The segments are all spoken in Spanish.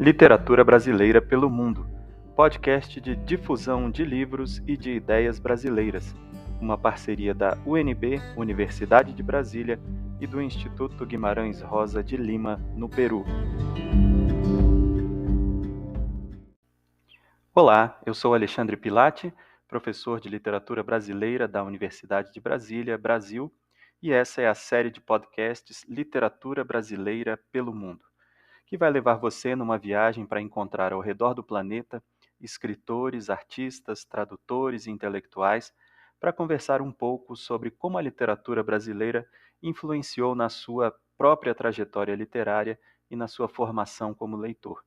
Literatura Brasileira pelo Mundo, podcast de difusão de livros e de ideias brasileiras, uma parceria da UNB, Universidade de Brasília, e do Instituto Guimarães Rosa de Lima, no Peru. Olá, eu sou Alexandre Pilati, professor de Literatura Brasileira da Universidade de Brasília, Brasil, e essa é a série de podcasts Literatura Brasileira pelo Mundo, que vai levar você numa viagem para encontrar ao redor do planeta escritores, artistas, tradutores e intelectuais para conversar um pouco sobre como a literatura brasileira influenciou na sua própria trajetória literária e na sua formação como leitor.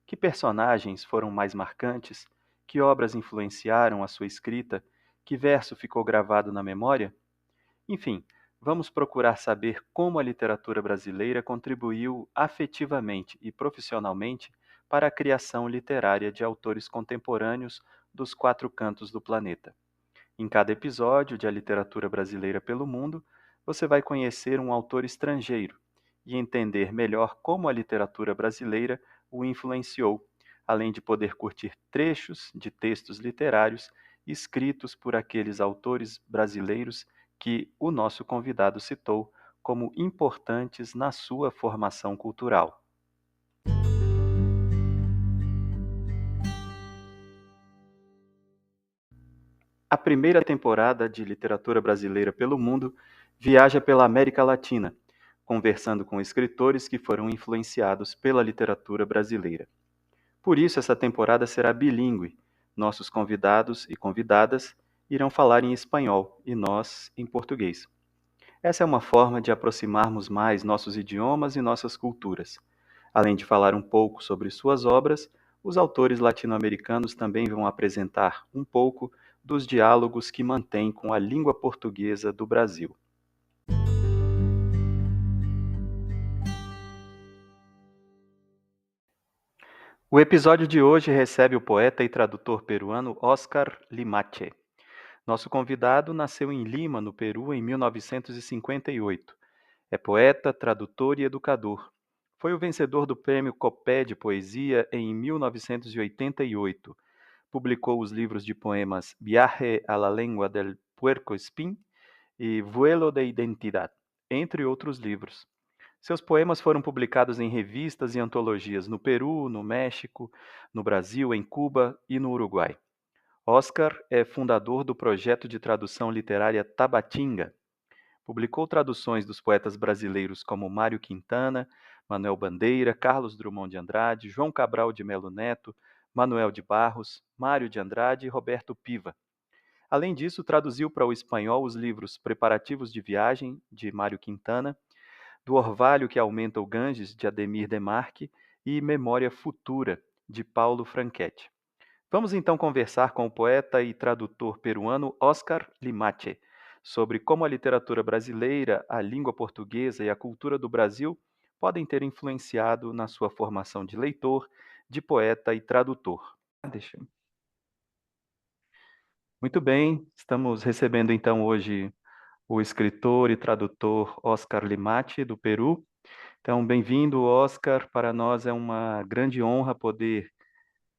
Que personagens foram mais marcantes? Que obras influenciaram a sua escrita? Que verso ficou gravado na memória? Enfim, vamos procurar saber como a literatura brasileira contribuiu afetivamente e profissionalmente para a criação literária de autores contemporâneos dos quatro cantos do planeta. Em cada episódio de A Literatura Brasileira pelo Mundo, você vai conhecer um autor estrangeiro e entender melhor como a literatura brasileira o influenciou, além de poder curtir trechos de textos literários escritos por aqueles autores brasileiros que o nosso convidado citou como importantes na sua formação cultural. A primeira temporada de Literatura Brasileira pelo Mundo viaja pela América Latina, conversando com escritores que foram influenciados pela literatura brasileira. Por isso, essa temporada será bilíngue. Nossos convidados e convidadas irão falar em espanhol e nós em português. Essa é uma forma de aproximarmos mais nossos idiomas e nossas culturas. Além de falar um pouco sobre suas obras, os autores latino-americanos também vão apresentar um pouco dos diálogos que mantêm com a língua portuguesa do Brasil. O episódio de hoje recebe o poeta e tradutor peruano Oscar Limache. Nosso convidado nasceu em Lima, no Peru, em 1958. É poeta, tradutor e educador. Foi o vencedor do Prêmio Copé de Poesia em 1988. Publicou os livros de poemas Viaje a la Lengua del Puerco Espín e Vuelo de Identidad, entre outros livros. Seus poemas foram publicados em revistas e antologias no Peru, no México, no Brasil, em Cuba e no Uruguai. Oscar é fundador do projeto de tradução literária Tabatinga. Publicou traduções dos poetas brasileiros como Mário Quintana, Manuel Bandeira, Carlos Drummond de Andrade, João Cabral de Melo Neto, Manuel de Barros, Mário de Andrade e Roberto Piva. Além disso, traduziu para o espanhol os livros Preparativos de Viagem, de Mário Quintana, Do Orvalho que Aumenta o Ganges, de Ademir Demarque, e Memória Futura, de Paulo Franchetti. Vamos então conversar com o poeta e tradutor peruano Oscar Limache sobre como a literatura brasileira, a língua portuguesa e a cultura do Brasil podem ter influenciado na sua formação de leitor, de poeta e tradutor. Muito bem, estamos recebendo então hoje o escritor e tradutor Oscar Limache, do Peru. Então, bem-vindo, Oscar. Para nós é uma grande honra poder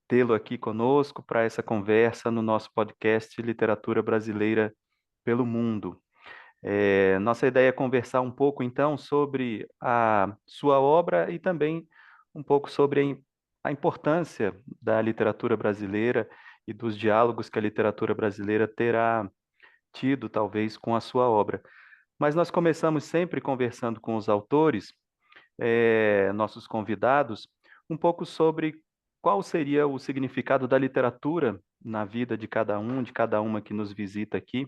tê-lo aqui conosco para essa conversa no nosso podcast Literatura Brasileira pelo Mundo. Nossa ideia é conversar um pouco, então, sobre a sua obra e também um pouco sobre a importância da literatura brasileira e dos diálogos que a literatura brasileira terá tido, talvez, com a sua obra. Mas nós começamos sempre conversando com os autores, nossos convidados, um pouco sobre qual seria o significado da literatura na vida de cada um, de cada uma que nos visita aqui.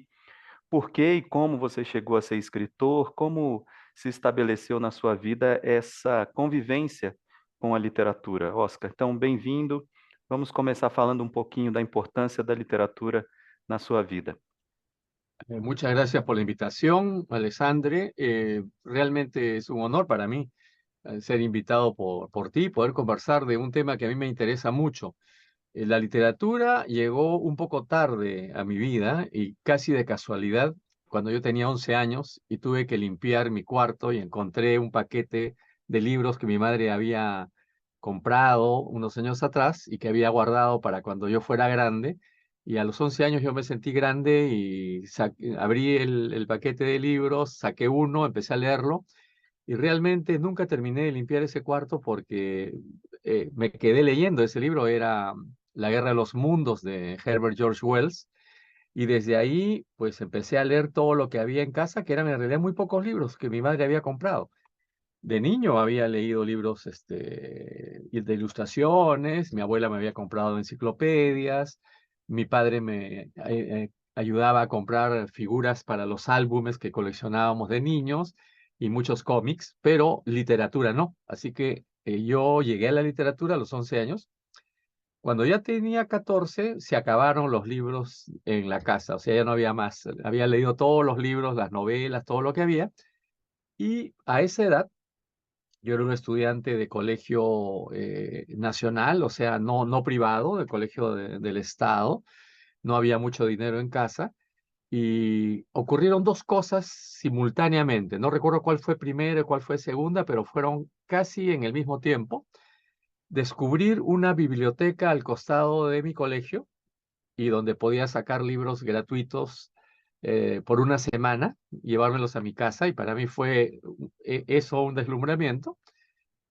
Por que e como você chegou a ser escritor? Como se estabeleceu na sua vida essa convivência com a literatura? Oscar, então, bem-vindo. Vamos começar falando um pouquinho da importância da literatura na sua vida. Muchas gracias por la invitación, Alessandre. Realmente es un honor para mí ser invitado por ti, poder conversar de un tema que a mí me interesa mucho. La literatura llegó un poco tarde a mi vida y casi de casualidad, cuando yo tenía 11 años y tuve que limpiar mi cuarto y encontré un paquete de libros que mi madre había comprado unos años atrás y que había guardado para cuando yo fuera grande. Y a los 11 años yo me sentí grande y abrí el paquete de libros, saqué uno, empecé a leerlo y realmente nunca terminé de limpiar ese cuarto porque me quedé leyendo. Ese libro era La Guerra de los Mundos de Herbert George Wells. Y desde ahí, pues empecé a leer todo lo que había en casa, que eran en realidad muy pocos libros que mi madre había comprado. De niño había leído libros de ilustraciones, mi abuela me había comprado enciclopedias, mi padre me ayudaba a comprar figuras para los álbumes que coleccionábamos de niños y muchos cómics, pero literatura no. Así que yo llegué a la literatura a los 11 años. Cuando ya tenía 14, se acabaron los libros en la casa, o sea, ya no había más. Había leído todos los libros, las novelas, todo lo que había. Y a esa edad, yo era un estudiante de colegio nacional, o sea, no privado, de colegio del Estado. No había mucho dinero en casa. Y ocurrieron dos cosas simultáneamente. No recuerdo cuál fue primera y cuál fue segunda, pero fueron casi en el mismo tiempo. Descubrir una biblioteca al costado de mi colegio y donde podía sacar libros gratuitos por una semana, llevármelos a mi casa, y para mí fue eso un deslumbramiento.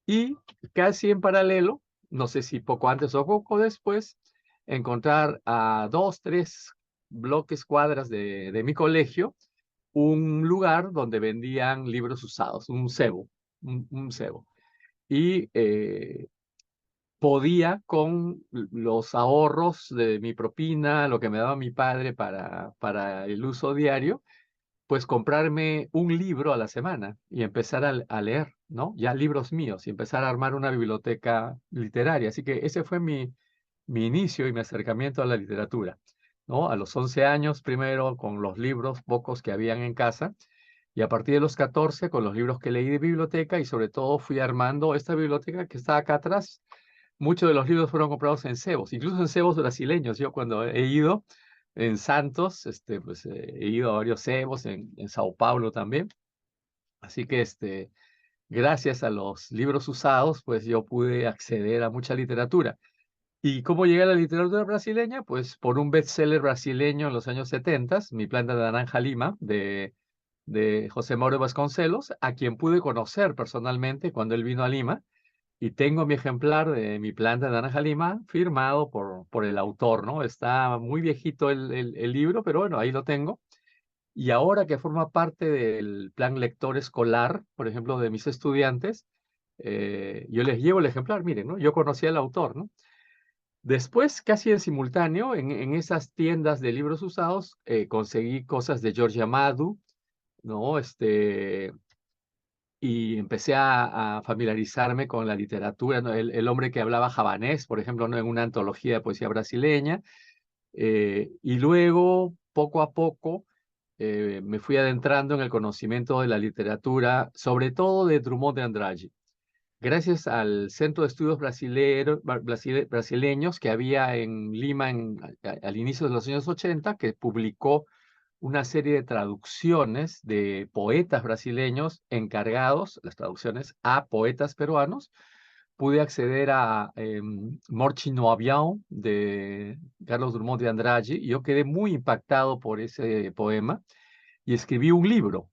Y casi en paralelo, no sé si poco antes o poco después, encontrar a dos, tres bloques, cuadras de mi colegio, un lugar donde vendían libros usados, un cebo, un cebo. Y podía con los ahorros de mi propina, lo que me daba mi padre para el uso diario, pues comprarme un libro a la semana y empezar a leer, ¿no? Ya libros míos y empezar a armar una biblioteca literaria. Así que ese fue mi inicio y mi acercamiento a la literatura, ¿no? A los 11 años primero con los libros pocos que habían en casa y a partir de los 14 con los libros que leí de biblioteca y sobre todo fui armando esta biblioteca que está acá atrás. Muchos de los libros fueron comprados en cebos, incluso en cebos brasileños. Yo cuando he ido en Santos, pues he ido a varios cebos, en Sao Paulo también. Así que gracias a los libros usados, pues yo pude acceder a mucha literatura. ¿Y cómo llegué a la literatura brasileña? Pues por un bestseller brasileño en los años 70, Mi planta de naranja Lima, de José Mauro Vasconcelos, a quien pude conocer personalmente cuando él vino a Lima y tengo mi ejemplar de Mi planta de naranja lima firmado por el autor, ¿no? Está muy viejito el libro, pero bueno, ahí lo tengo. Y ahora que forma parte del plan lector escolar, por ejemplo, de mis estudiantes, yo les llevo el ejemplar, miren, ¿no? Yo conocí al autor, ¿no? Después, casi en simultáneo, en esas tiendas de libros usados, conseguí cosas de George Amado, ¿no? Y empecé a familiarizarme con la literatura, ¿no? El hombre que hablaba javanés, por ejemplo, ¿no? En una antología de poesía brasileña. Y luego, poco a poco, me fui adentrando en el conocimiento de la literatura, sobre todo de Drummond de Andrade. Gracias al Centro de Estudios Brasileños que había en Lima al inicio de los años 80, que publicó una serie de traducciones de poetas brasileños encargados, las traducciones a poetas peruanos. Pude acceder a Morte no Avião de Carlos Drummond de Andrade y yo quedé muy impactado por ese poema y escribí un libro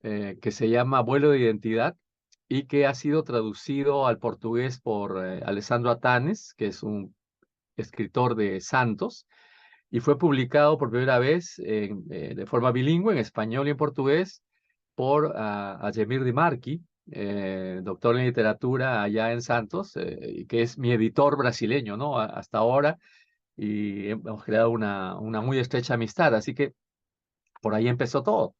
que se llama Vuelo de Identidad y que ha sido traducido al portugués por Alessandro Atanes, que es un escritor de Santos, y fue publicado por primera vez de forma bilingüe en español y en portugués por Ademir Di Marchi, doctor en literatura allá en Santos, y que es mi editor brasileño, ¿no? Hasta ahora, y hemos creado una muy estrecha amistad, así que por ahí empezó todo.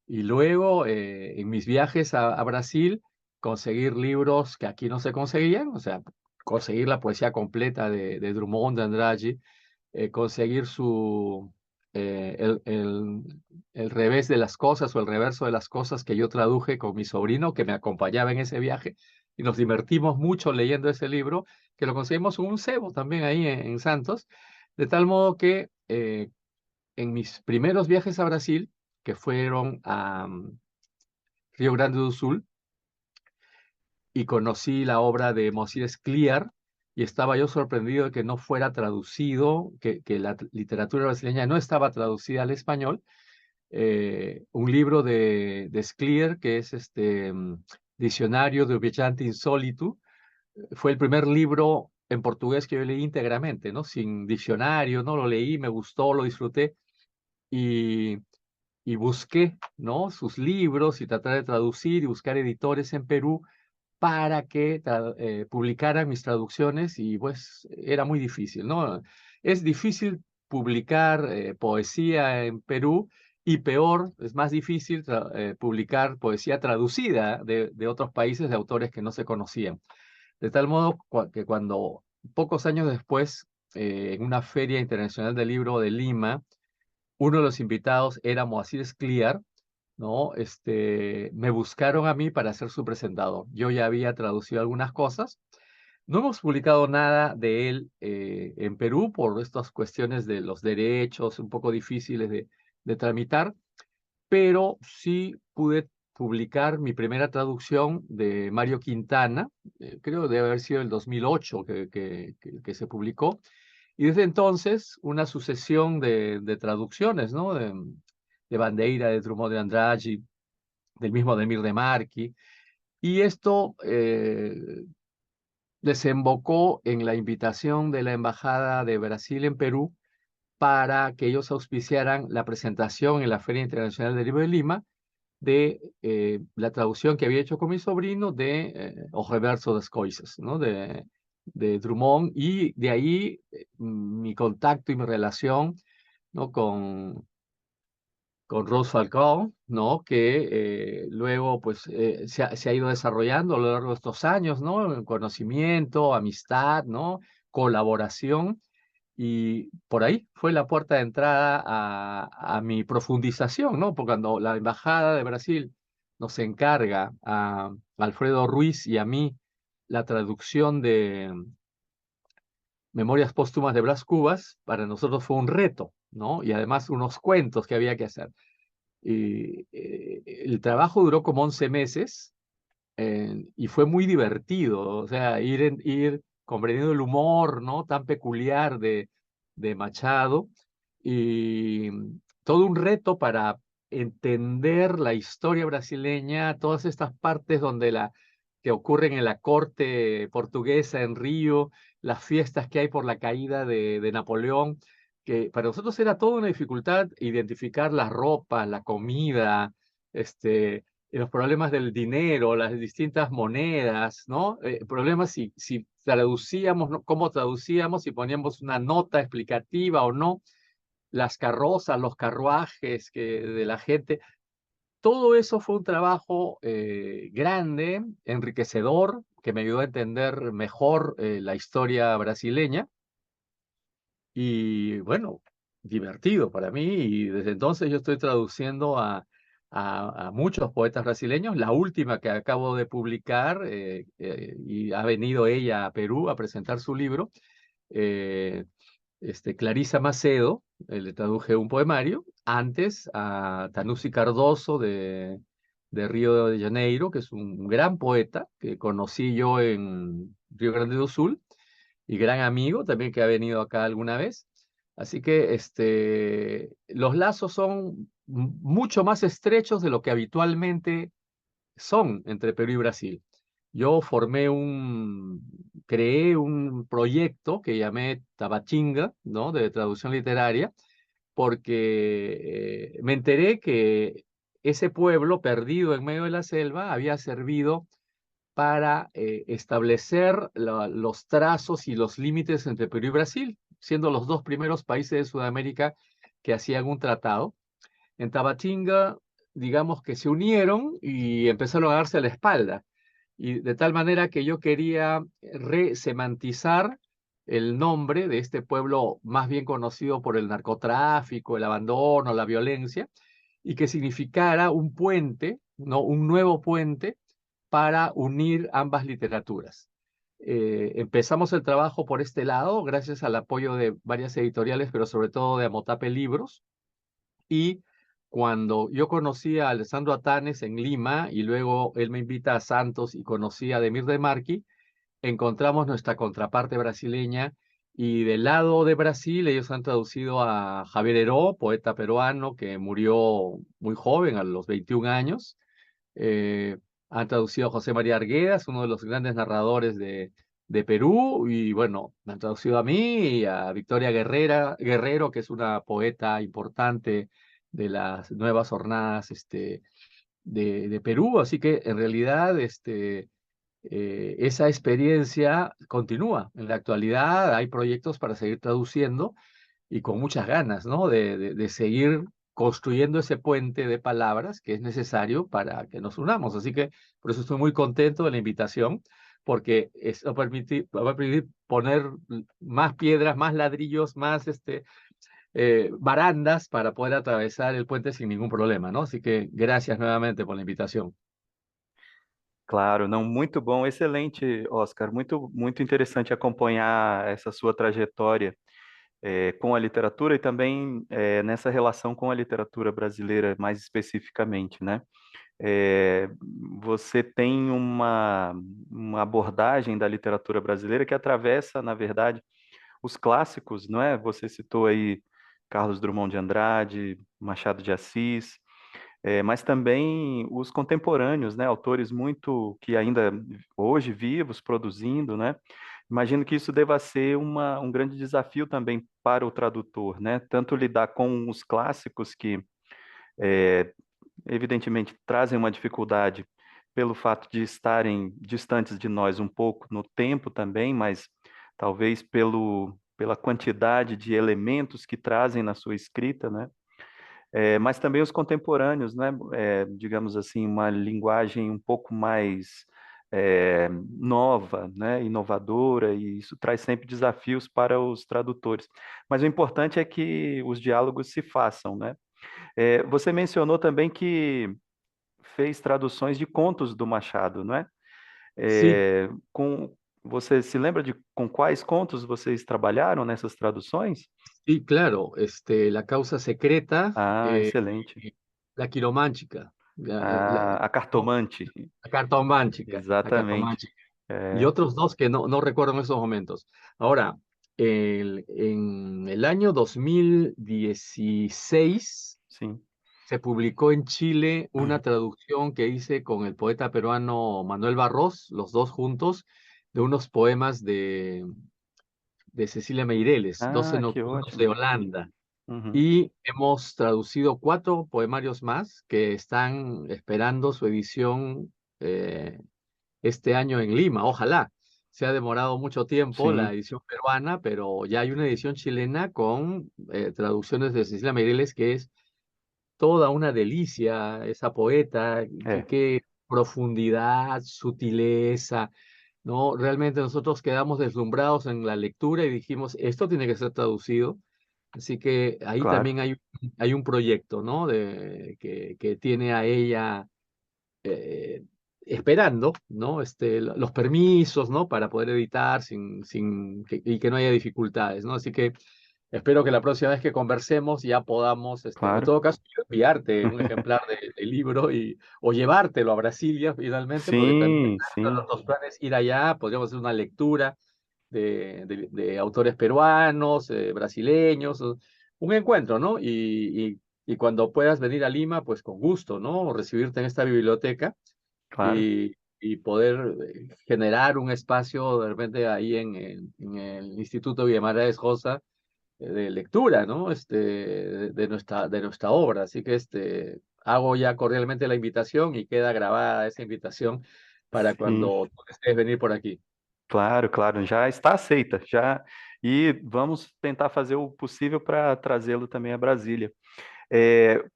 Y luego, en mis viajes a Brasil, conseguir libros que aquí no se conseguían, o sea, conseguir la poesía completa de Drummond de Andrade, conseguir el revés de las cosas o el reverso de las cosas que yo traduje con mi sobrino que me acompañaba en ese viaje y nos divertimos mucho leyendo ese libro, que lo conseguimos en un cebo también ahí en Santos, de tal modo que en mis primeros viajes a Brasil, que fueron a Río Grande do Sul, y conocí la obra de Mosiles Clear, y estaba yo sorprendido de que no fuera traducido, que la literatura brasileña no estaba traducida al español. Un libro de Scliar, que es Diccionario de Viajante Insólito, fue el primer libro en portugués que yo leí íntegramente, ¿no? Sin diccionario, ¿no? Lo leí, me gustó, lo disfruté, y, y busqué, ¿no? Sus libros y tratar de traducir y buscar editores en Perú para que publicaran mis traducciones, y pues era muy difícil, ¿no? Es difícil publicar poesía en Perú, y peor, es más difícil publicar poesía traducida de otros países, de autores que no se conocían. De tal modo que cuando pocos años después, en una feria internacional del libro de Lima, uno de los invitados era Moacir Scliar, ¿no? Me buscaron a mí para ser su presentador. Yo ya había traducido algunas cosas. No hemos publicado nada de él en Perú por estas cuestiones de los derechos un poco difíciles de tramitar, pero sí pude publicar mi primera traducción de Mario Quintana. Creo que debe haber sido el 2008 que se publicó, y desde entonces una sucesión de traducciones, ¿no? De Bandeira, de Drummond de Andrade, del mismo Ademir de Marchi, y esto desembocó en la invitación de la Embajada de Brasil en Perú para que ellos auspiciaran la presentación en la Feria Internacional del Libro de Lima de la traducción que había hecho con mi sobrino de O Reverso das Coisas, ¿no? De Drummond, y de ahí mi contacto y mi relación, ¿no? Con Rose Falcón, ¿no? Que luego pues se ha ido desarrollando a lo largo de estos años, ¿no? Conocimiento, amistad, ¿no? Colaboración, y por ahí fue la puerta de entrada a mi profundización, ¿no? Porque cuando la Embajada de Brasil nos encarga a Alfredo Ruiz y a mí la traducción de Memorias Póstumas de Blas Cubas, para nosotros fue un reto, ¿no? Y además unos cuentos que había que hacer. Y el trabajo duró como 11 meses, y fue muy divertido, o sea, ir comprendiendo el humor, ¿no? Tan peculiar de Machado, y todo un reto para entender la historia brasileña, todas estas partes que ocurren en la corte portuguesa en Río, las fiestas que hay por la caída de Napoleón, que para nosotros era toda una dificultad identificar las ropas, la comida, los problemas del dinero, las distintas monedas, ¿no? Problemas si traducíamos, ¿no? Cómo traducíamos, si poníamos una nota explicativa o no, las carrozas, los carruajes de la gente. Todo eso fue un trabajo grande, enriquecedor, que me ayudó a entender mejor la historia brasileña, y bueno, divertido para mí, y desde entonces yo estoy traduciendo a muchos poetas brasileños. La última que acabo de publicar, y ha venido ella a Perú a presentar su libro, eh, Clarisa Macedo, le traduje un poemario. Antes a Tanusi Cardoso de Río de Janeiro, que es un gran poeta que conocí yo en Río Grande do Sul, y gran amigo también, que ha venido acá alguna vez. Así que los lazos son mucho más estrechos de lo que habitualmente son entre Perú y Brasil. Yo creé un proyecto que llamé Tabatinga, ¿no? De traducción literaria, porque me enteré que ese pueblo perdido en medio de la selva había servido para establecer los trazos y los límites entre Perú y Brasil, siendo los dos primeros países de Sudamérica que hacían un tratado. En Tabatinga, digamos que se unieron y empezaron a darse la espalda, y de tal manera que yo quería resemantizar el nombre de este pueblo más bien conocido por el narcotráfico, el abandono, la violencia, y que significara un puente, ¿no? Un nuevo puente para unir ambas literaturas. Empezamos el trabajo por este lado, gracias al apoyo de varias editoriales, pero sobre todo de Amotape Libros, y cuando yo conocí a Alessandro Atanes en Lima y luego él me invita a Santos y conocí a Ademir de Marchi, encontramos nuestra contraparte brasileña y del lado de Brasil ellos han traducido a Javier Heró, poeta peruano que murió muy joven, a los 21 años. eh, Han traducido a José María Arguedas, uno de los grandes narradores de Perú, y bueno, me han traducido a mí y a Victoria Guerrero, que es una poeta importante de las nuevas jornadas de Perú, así que en realidad esa experiencia continúa. En la actualidad hay proyectos para seguir traduciendo y con muchas ganas, ¿no? De seguir construyendo ese puente de palabras que es necesario para que nos unamos. Así que por eso estoy muy contento de la invitación, porque eso va a permitir poner más piedras, más ladrillos, más barandas para poder atravesar el puente sin ningún problema, ¿no? Así que gracias nuevamente por la invitación. Claro, não, muito bom, excelente, Oscar. Muito interessante acompanhar essa sua trajetória com a literatura e também nessa relação com a literatura brasileira, mais especificamente, né? É, Você tem uma abordagem da literatura brasileira que atravessa, na verdade, os clássicos, não é? Você citou aí Carlos Drummond de Andrade, Machado de Assis, mas também os contemporâneos, né? Autores muito que ainda hoje vivos, produzindo, né? Imagino que isso deva ser um grande desafio também para o tradutor, né? Tanto lidar com os clássicos que é, evidentemente trazem uma dificuldade pelo fato de estarem distantes de nós um pouco no tempo também, mas talvez pela quantidade de elementos que trazem na sua escrita, né? Mas também os contemporâneos, né? Digamos assim, uma linguagem um pouco mais nova, né? Inovadora, e isso traz sempre desafios para os tradutores. Mas o importante é que os diálogos se façam, né? Você mencionou também que fez traduções de contos do Machado, não é? Sí, Você se lembra de com quais contos vocês trabalharam nessas traduções? sí, claro. La causa secreta, Ah, excelente. la quiromántica, A ¿no? Cartomante, La exatamente. cartomántica. Y É, otros dos que no recuerdo en estos momentos. Ahora, en el año 2016 sim, se publicó en Chile una traducción que hice con el poeta peruano Manuel Barros, los dos juntos, de unos poemas de Cecilia Meireles, 12 Ah, que nocturnos de ótimo. Holanda. Uhum. Y hemos traducido 4 poemarios más que están esperando su edición este año en Lima. Ojalá. Se ha demorado mucho tiempo la Sim, edición peruana, pero ya hay una edición chilena con traducciones de Cecilia Meireles que es toda una delicia, esa poeta, é, qué profundidad, sutileza, ¿no? Realmente nosotros quedamos deslumbrados en la lectura y dijimos, esto tiene que ser traducido. Así que ahí claro, también hay un proyecto, ¿no? Que tiene a ella eh, esperando, ¿no? Los permisos, ¿no? Para poder editar y que no haya dificultades, ¿no? Así que espero que la próxima vez que conversemos ya podamos, en claro. todo caso, yo enviarte un ejemplar del libro o llevártelo a Brasilia finalmente, porque también Sim, uno de sim, nuestros planes es ir allá, podríamos hacer una lectura de autores peruanos, brasileños, un encuentro, ¿no? Y cuando puedas venir a Lima, pues con gusto, ¿no? Recibirte en esta biblioteca claro. y poder generar un espacio de repente ahí en el Instituto Guimarães Rosa de lectura, ¿no? De nuestra obra. Así que hago ya cordialmente la invitación y queda grabada esa invitación para Sim, cuando tú desees venir por aquí. claro, claro, já está aceita, já. E vamos tentar fazer o possível para trazê-lo também a Brasília.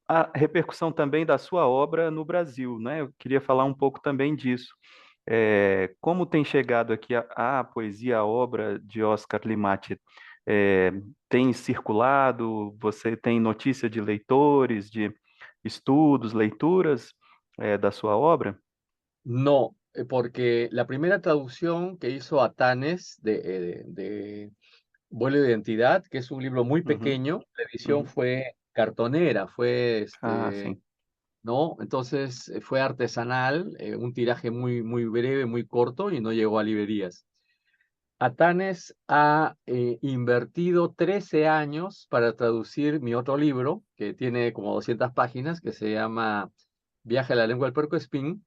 A repercussão também da sua obra no Brasil, né? Eu queria falar um pouco também disso. Como tem chegado aqui a poesia, a obra de Oscar Limache? É, Tem circulado? Você tem notícia de leitores, de estudos, leituras, da sua obra? No, porque la primera traducción que hizo Atanes de Vuelo de Identidad, que es un libro muy Uhum, pequeño, la edición uhum, fue cartonera, Ah, sim. ¿no? Entonces fue artesanal, un tiraje muy, muy breve, muy corto y no llegó a librerías. Atanes ha invertido 13 años para traducir mi otro libro, que tiene como 200 páginas, que se llama Viaje a la lengua del puercoespín.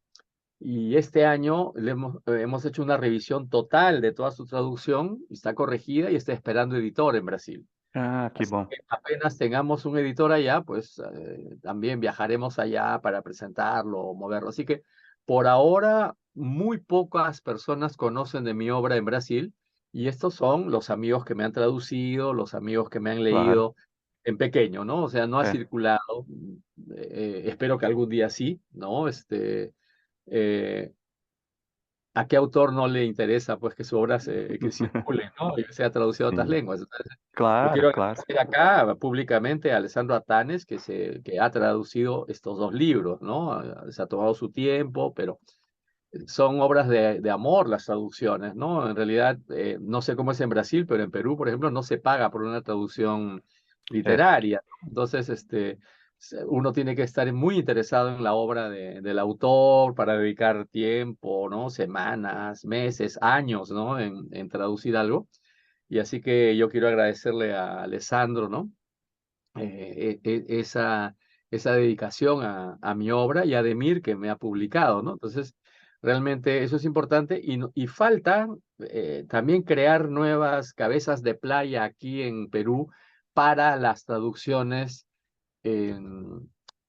Y este año hemos hecho una revisión total de toda su traducción, está corregida y está esperando editor en Brasil. Ah, que Así bom. que apenas tengamos un editor allá, pues también viajaremos allá para presentarlo o moverlo. Así que por ahora muy pocas personas conocen de mi obra en Brasil y estos son los amigos que me han traducido, los amigos que me han Claro. leído en pequeño, ¿no? O sea, no ha É. circulado. Espero que algún día sí, ¿no? Eh, ¿A qué autor no le interesa pues que su obra que circule, ¿no? Y sea traducida a otras Sim. lenguas? Entonces, yo Claro, quiero claro. agradecer acá públicamente a Alessandro Atanes que ha traducido estos dos libros, ¿no? Se ha tomado su tiempo, pero son obras de amor las traducciones, ¿no? En realidad, no sé cómo es en Brasil, pero en Perú, por ejemplo, no se paga por una traducción É. literaria, ¿no? Entonces, uno tiene que estar muy interesado en la obra del autor para dedicar tiempo, ¿no? Semanas, meses, años, ¿no? En traducir algo. Y así que yo quiero agradecerle a Alessandro, ¿no? Esa dedicación a mi obra y a Demir que me ha publicado, ¿no? Entonces, realmente eso es importante y falta también crear nuevas cabezas de playa aquí en Perú para las traducciones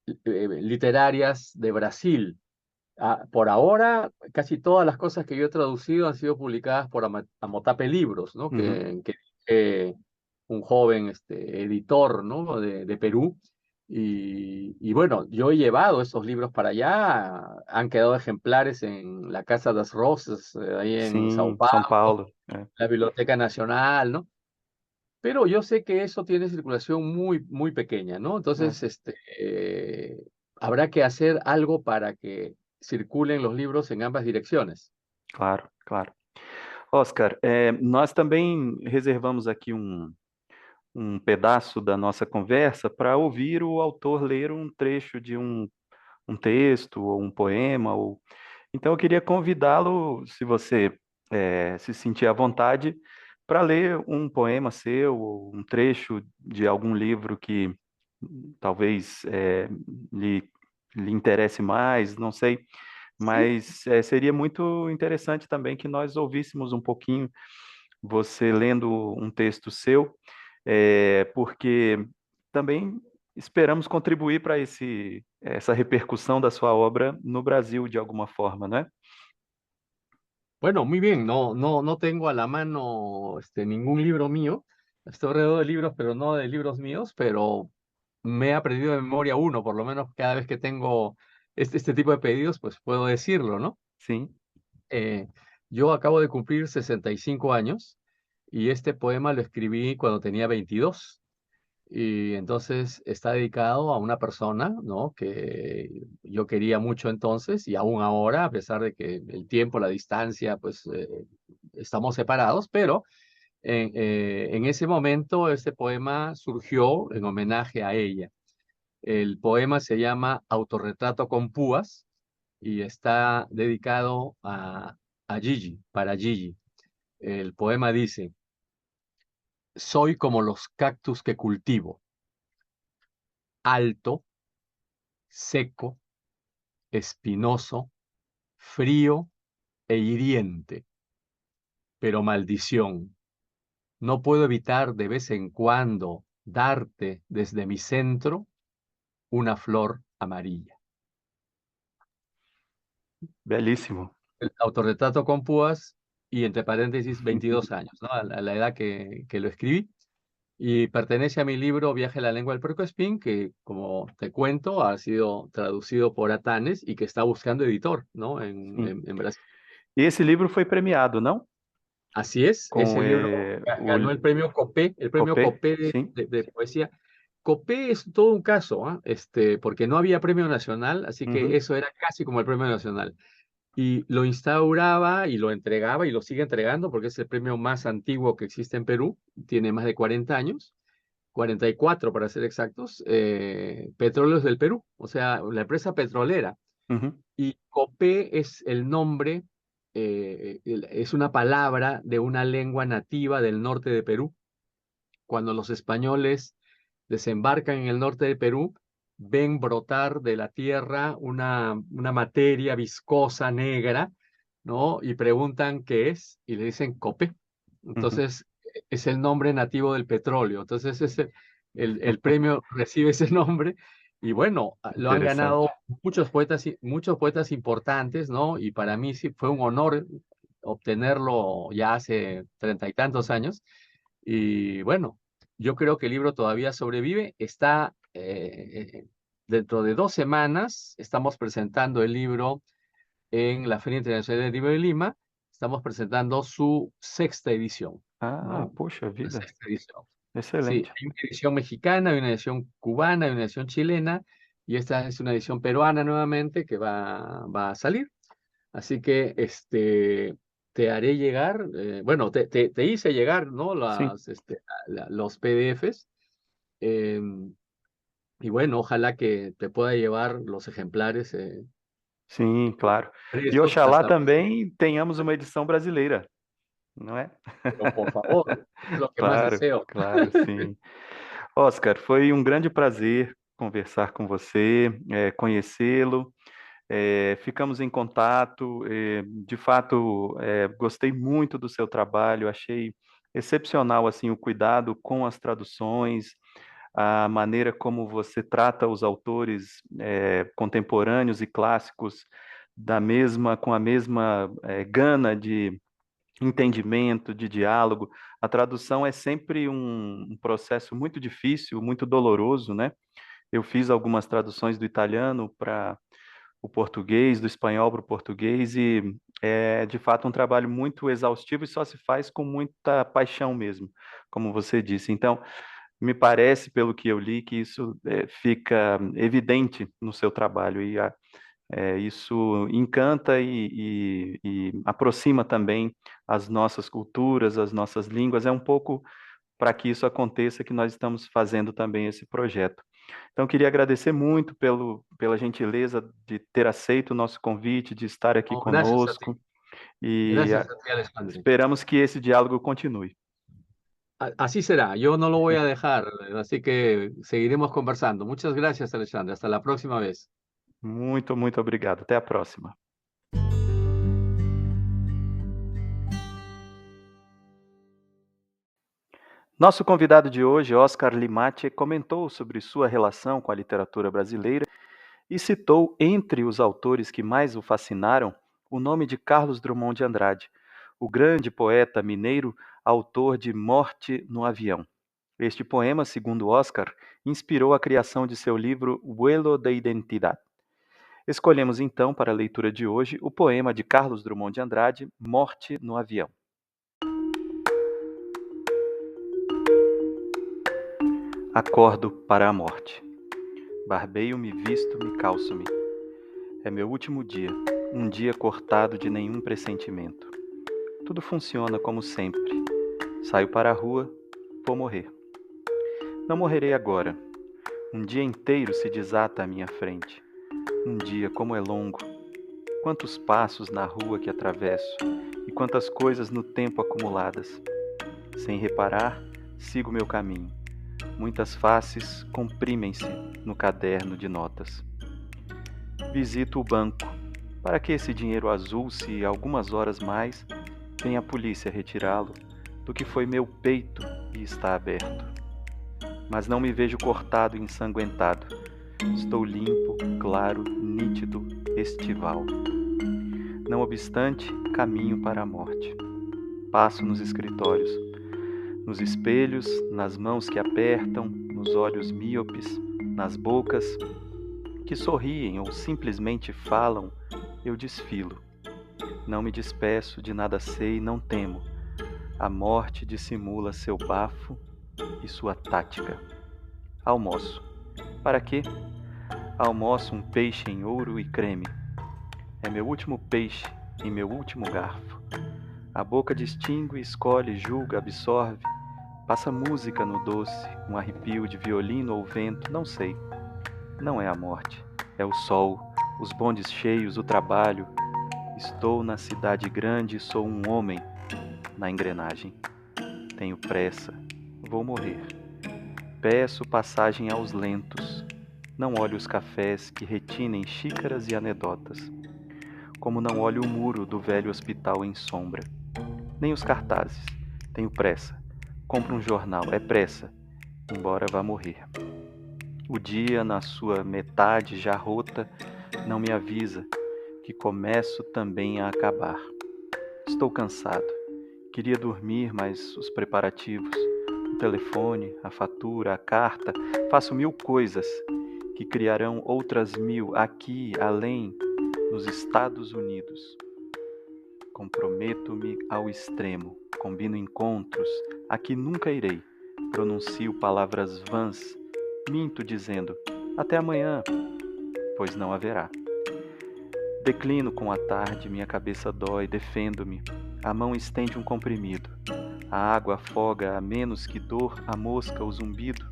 literarias de Brasil. Por ahora, casi todas las cosas que yo he traducido han sido publicadas por Amotape Libros, ¿no? Uhum. Que un joven editor, ¿no? De Perú. Y bueno, yo he llevado esos libros para allá, han quedado ejemplares en la Casa das Rosas, ahí en Sao Sim, São Paulo, Paulo. É. la Biblioteca Nacional, ¿no? Pero yo sé que eso tiene circulación muy, muy pequeña, ¿no? É. Entonces, habrá que hacer algo para que circulen los libros en ambas direcciones. Claro, claro. Oscar, nós também reservamos aqui um pedaço da nossa conversa para ouvir o autor ler um trecho de um texto ou um poema. Então, eu queria convidá-lo, se você se sentir à vontade, para ler um poema seu ou um trecho de algum livro que talvez lhe, lhe interesse mais, não sei. Sí. Mas seria muito interessante também que nós ouvíssemos um pouquinho você lendo um texto seu, porque também esperamos contribuir para essa repercussão da sua obra no Brasil de alguma forma, não é? Bueno, muy bien, no tengo a la mano ningún libro mío. Estoy alrededor de libros, pero no de libros míos, pero me he aprendido de memoria uno, por lo menos cada vez que tengo este tipo de pedidos, pues puedo decirlo, ¿no? Sim, Eh, yo acabo de cumplir 65 años y este poema lo escribí cuando tenía 22. Y entonces está dedicado a una persona, ¿no? Que yo quería mucho entonces y aún ahora, a pesar de que el tiempo, la distancia, pues estamos separados, pero en ese momento este poema surgió en homenaje a ella. El poema se llama Autorretrato con púas y está dedicado a Gigi, para Gigi. El poema dice, soy como los cactus que cultivo, alto, seco, espinoso, frío e hiriente, pero maldición, no puedo evitar de vez en cuando darte desde mi centro una flor amarilla. belíssimo. El autorretrato con púas y entre paréntesis 22 años, ¿no? A la edad que lo escribí. Y pertenece a mi libro Viaje a la lengua del puercoespín, que como te cuento, ha sido traducido por Atanes y que está buscando editor, ¿no? Sim. En Brasil. E esse livro foi premiado, não? Así es, Com ese libro o ganó el premio Copé? Copé Sim. de poesía. Copé es todo un caso, ¿ah? Porque no había premio nacional, así que Uhum. eso era casi como el premio nacional. Y lo instauraba y lo entregaba y lo sigue entregando porque es el premio más antiguo que existe en Perú, tiene más de 40 años. 44 para ser exactos, Petróleos del Perú, o sea, la empresa petrolera. Uhum. Y Copé es el nombre, es una palabra de una lengua nativa del norte de Perú. Cuando los españoles desembarcan en el norte de Perú, ven brotar de la tierra una materia viscosa negra, ¿no? Y preguntan qué es, y le dicen copé. Uhum. Entonces, es el nombre nativo del petróleo. Entonces, el premio recibe ese nombre. Y bueno, lo han ganado Interessante. muchos poetas importantes, ¿no? Y para mí sí fue un honor obtenerlo ya hace 30 y tantos años. Y bueno, yo creo que el libro todavía sobrevive. Está dentro de 2 semanas, estamos presentando el libro en la Feria Internacional del Libro de Lima. Estamos presentando su sexta edición, Ah, ¿no? poxa La vida. sexta edición. Sí, Excelente. hay una edición mexicana, hay una edición cubana, hay una edición chilena, y esta es una edición peruana nuevamente que va a salir. Así que te haré llegar, bueno, te hice llegar, ¿no? Sim, Los PDFs. em, y bueno, ojalá que te pueda llevar los ejemplares sim, claro. E presos Oxalá hasta la próxima. também tenhamos uma edição brasileira, não é? Pero por favor, es lo que más Claro, deseo. claro, sim. Oscar, foi um grande prazer conversar com você, conhecê-lo. Ficamos em contato. De fato, gostei muito do seu trabalho. Achei excepcional assim o cuidado com as traduções, a maneira como você trata os autores contemporâneos e clássicos com a mesma gana de entendimento, de diálogo. A tradução é sempre um processo muito difícil, muito doloroso, né? Eu fiz algumas traduções do italiano para o português, do espanhol para o português, e é de fato um trabalho muito exaustivo e só se faz com muita paixão mesmo, como você disse. Então, me parece, pelo que eu li, que isso fica evidente no seu trabalho, e isso encanta e aproxima também as nossas culturas, as nossas línguas. É um pouco para que isso aconteça que nós estamos fazendo também esse projeto. Então, queria agradecer muito pela gentileza de ter aceito o nosso convite, de estar aqui No, conosco, e gracias a ti, Alexandre. esperamos que esse diálogo continue. Así será, yo no lo voy a dejar, así que seguiremos conversando. Muchas gracias, Alexandre. Hasta la próxima vez. Muito, muito obrigado. Até a próxima. Nosso convidado de hoje, Oscar Limache, comentou sobre sua relação com a literatura brasileira e citou, entre os autores que mais o fascinaram, o nome de Carlos Drummond de Andrade, o grande poeta mineiro, autor de Morte no Avião. Este poema, segundo Oscar, inspirou a criação de seu livro Vuelo de Identidad. Escolhemos então para a leitura de hoje o poema de Carlos Drummond de Andrade, Morte no Avião. Acordo para a morte. Barbeio-me, visto-me, calço-me. É meu último dia, um dia cortado de nenhum pressentimento. Tudo funciona como sempre. Saio para a rua, vou morrer. Não morrerei agora. Um dia inteiro se desata à minha frente. Um dia como é longo. Quantos passos na rua que atravesso e quantas coisas no tempo acumuladas. Sem reparar, sigo meu caminho. Muitas faces comprimem-se no caderno de notas. Visito o banco. Para que esse dinheiro azul, se algumas horas mais vem a polícia retirá-lo do que foi meu peito e está aberto? Mas não me vejo cortado e ensanguentado. Estou limpo, claro, nítido, estival. Não obstante, caminho para a morte. Passo nos escritórios, nos espelhos, nas mãos que apertam, nos olhos míopes, nas bocas que sorriem ou simplesmente falam, eu desfilo. Não me despeço, de nada sei, não temo. A morte dissimula seu bafo e sua tática. Almoço. Para quê? Almoço um peixe em ouro e creme. É meu último peixe em meu último garfo. A boca distingue, escolhe, julga, absorve, Passa música no doce, um arrepio de violino ou vento, não sei. Não é a morte, é o sol, os bondes cheios, o trabalho. Estou na cidade grande e sou um homem na engrenagem. Tenho pressa, vou morrer. Peço passagem aos lentos. Não olho os cafés que retinem xícaras e anedotas. Como não olho o muro do velho hospital em sombra. Nem os cartazes. Tenho pressa. Compro um jornal, é pressa, embora vá morrer. O dia, na sua metade já rota, não me avisa que começo também a acabar. Estou cansado. Queria dormir, mas os preparativos, o telefone, a fatura, a carta, faço 1000 coisas que criarão outras 1000 aqui, além, nos Estados Unidos. Comprometo-me ao extremo, combino encontros, aqui nunca irei, pronuncio palavras vãs, minto dizendo, até amanhã, pois não haverá. Declino com a tarde, minha cabeça dói, defendo-me, a mão estende um comprimido, a água afoga, a menos que dor, a mosca, o zumbido.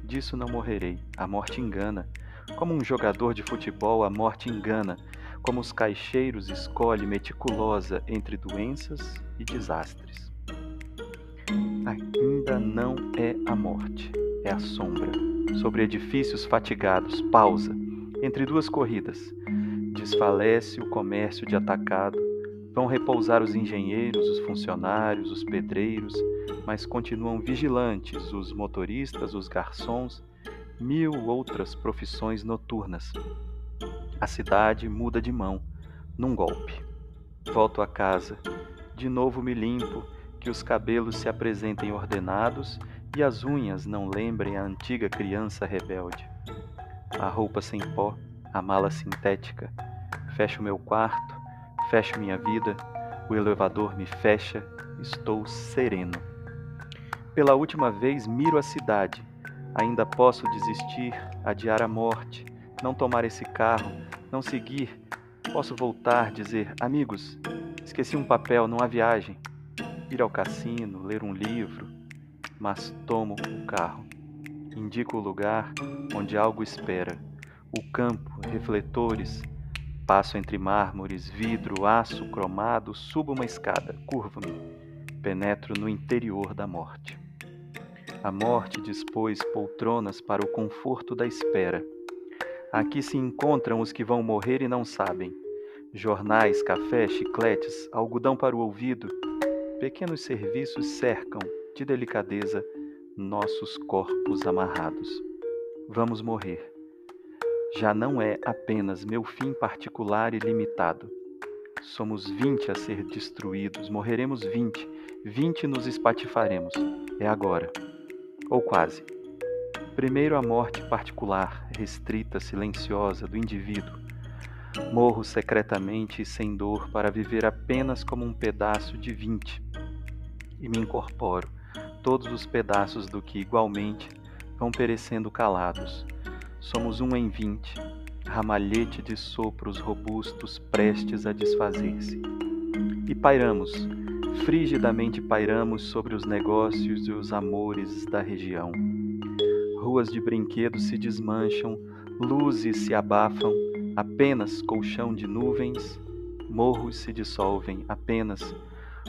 Disso não morrerei, a morte engana, como um jogador de futebol a morte engana, como os caixeiros escolhe meticulosa entre doenças e desastres. Ainda não é a morte, é a sombra. Sobre edifícios fatigados, pausa, entre duas corridas. Desfalece o comércio de atacado, vão repousar os engenheiros, os funcionários, os pedreiros, mas continuam vigilantes os motoristas, os garçons, 1000 outras profissões noturnas. A cidade muda de mão, num golpe. Volto a casa, de novo me limpo, que os cabelos se apresentem ordenados e as unhas não lembrem a antiga criança rebelde. A roupa sem pó, a mala sintética. Fecho meu quarto, fecho minha vida, o elevador me fecha, estou sereno. Pela última vez miro a cidade. Ainda posso desistir, adiar a morte, não tomar esse carro, não seguir. Posso voltar, dizer, amigos, esqueci um papel, não há viagem. Ir ao cassino, ler um livro, mas tomo o carro. Indico o lugar onde algo espera. O campo, refletores. Passo entre mármores, vidro, aço cromado, subo uma escada, curvo-me. Penetro no interior da morte. A morte dispôs poltronas para o conforto da espera. Aqui se encontram os que vão morrer e não sabem. Jornais, café, chicletes, algodão para o ouvido. Pequenos serviços cercam, de delicadeza, nossos corpos amarrados. Vamos morrer. Já não é apenas meu fim particular e limitado. Somos 20 a ser destruídos, morreremos 20, 20 nos espatifaremos. É agora. Ou quase. Primeiro a morte particular, restrita, silenciosa, do indivíduo. Morro secretamente e sem dor para viver apenas como um pedaço de 20. E me incorporo, todos os pedaços do que, igualmente, vão perecendo calados. Somos um em 20, ramalhete de sopros robustos prestes a desfazer-se. E pairamos, frigidamente pairamos sobre os negócios e os amores da região. Ruas de brinquedos se desmancham, luzes se abafam, apenas colchão de nuvens, morros se dissolvem, apenas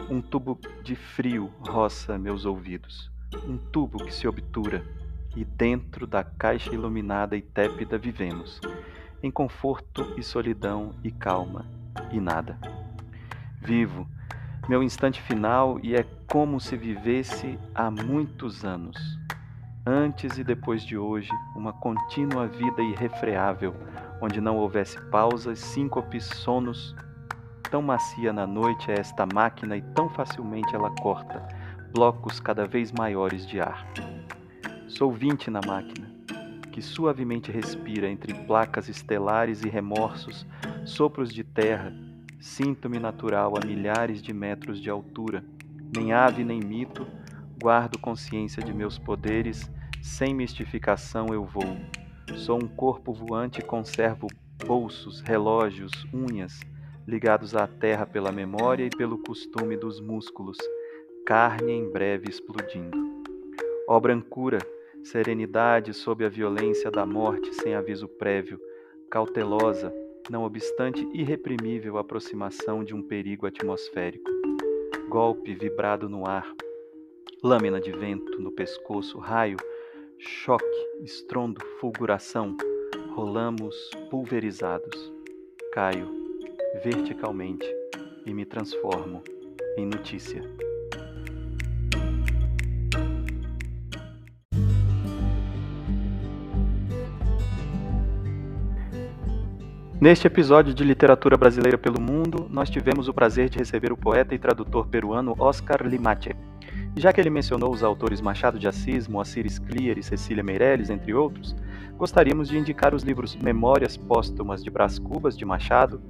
um tubo de frio roça meus ouvidos, um tubo que se obtura, e dentro da caixa iluminada e tépida vivemos, em conforto e solidão e calma, e nada. Vivo, meu instante final, e é como se vivesse há muitos anos. Antes e depois de hoje, uma contínua vida irrefreável, onde não houvesse pausas, síncopes, sonos. Tão macia na noite é esta máquina e tão facilmente ela corta blocos cada vez maiores de ar. Sou 20 na máquina, que suavemente respira entre placas estelares e remorsos, sopros de terra. Sinto-me natural a milhares de metros de altura. Nem ave nem mito, guardo consciência de meus poderes, sem mistificação eu voo. Sou um corpo voante e conservo bolsos, relógios, unhas, ligados à terra pela memória e pelo costume dos músculos, carne em breve explodindo. Ó brancura, serenidade sob a violência da morte sem aviso prévio, cautelosa, não obstante irreprimível aproximação de um perigo atmosférico. Golpe vibrado no ar, lâmina de vento no pescoço, raio, choque, estrondo, fulguração, rolamos pulverizados. Caio verticalmente e me transformo em notícia. Neste episódio de Literatura Brasileira pelo Mundo, nós tivemos o prazer de receber o poeta e tradutor peruano Oscar Limache. E já que ele mencionou os autores Machado de Assis, Moacir Scliar e Cecília Meirelles, entre outros, gostaríamos de indicar os livros Memórias Póstumas de Brás Cubas, de Machado,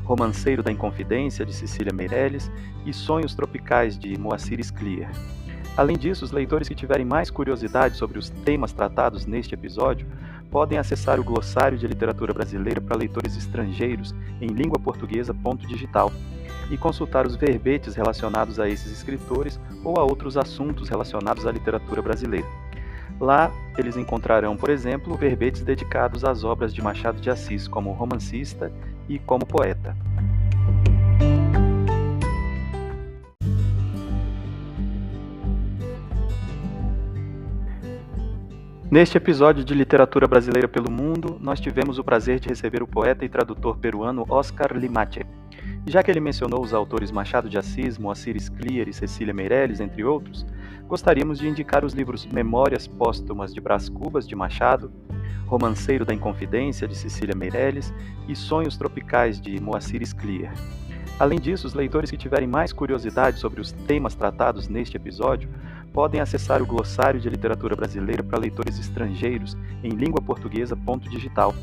Romanceiro da Inconfidência, de Cecília Meirelles, e Sonhos Tropicais, de Moacir Scliar. Além disso, os leitores que tiverem mais curiosidade sobre os temas tratados neste episódio podem acessar o Glossário de Literatura Brasileira para leitores estrangeiros em língua portuguesa.digital e consultar os verbetes relacionados a esses escritores ou a outros assuntos relacionados à literatura brasileira. Lá, eles encontrarão, por exemplo, verbetes dedicados às obras de Machado de Assis como romancista e como poeta. Neste episódio de Literatura Brasileira pelo Mundo, nós tivemos o prazer de receber o poeta e tradutor peruano Oscar Limache. E já que ele mencionou os autores Machado de Assis, Moacir Scliar e Cecília Meirelles, entre outros, gostaríamos de indicar os livros Memórias Póstumas de Brás Cubas, de Machado, Romanceiro da Inconfidência, de Cecília Meirelles, e Sonhos Tropicais, de Moacir Scliar. Além disso, os leitores que tiverem mais curiosidade sobre os temas tratados neste episódio podem acessar o Glossário de Literatura Brasileira para leitores estrangeiros em língua portuguesa.digital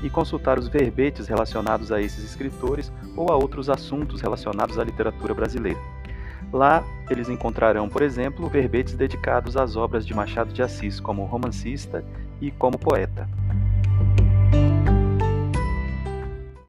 e consultar os verbetes relacionados a esses escritores ou a outros assuntos relacionados à literatura brasileira. Lá, eles encontrarão, por exemplo, verbetes dedicados às obras de Machado de Assis como romancista e como poeta.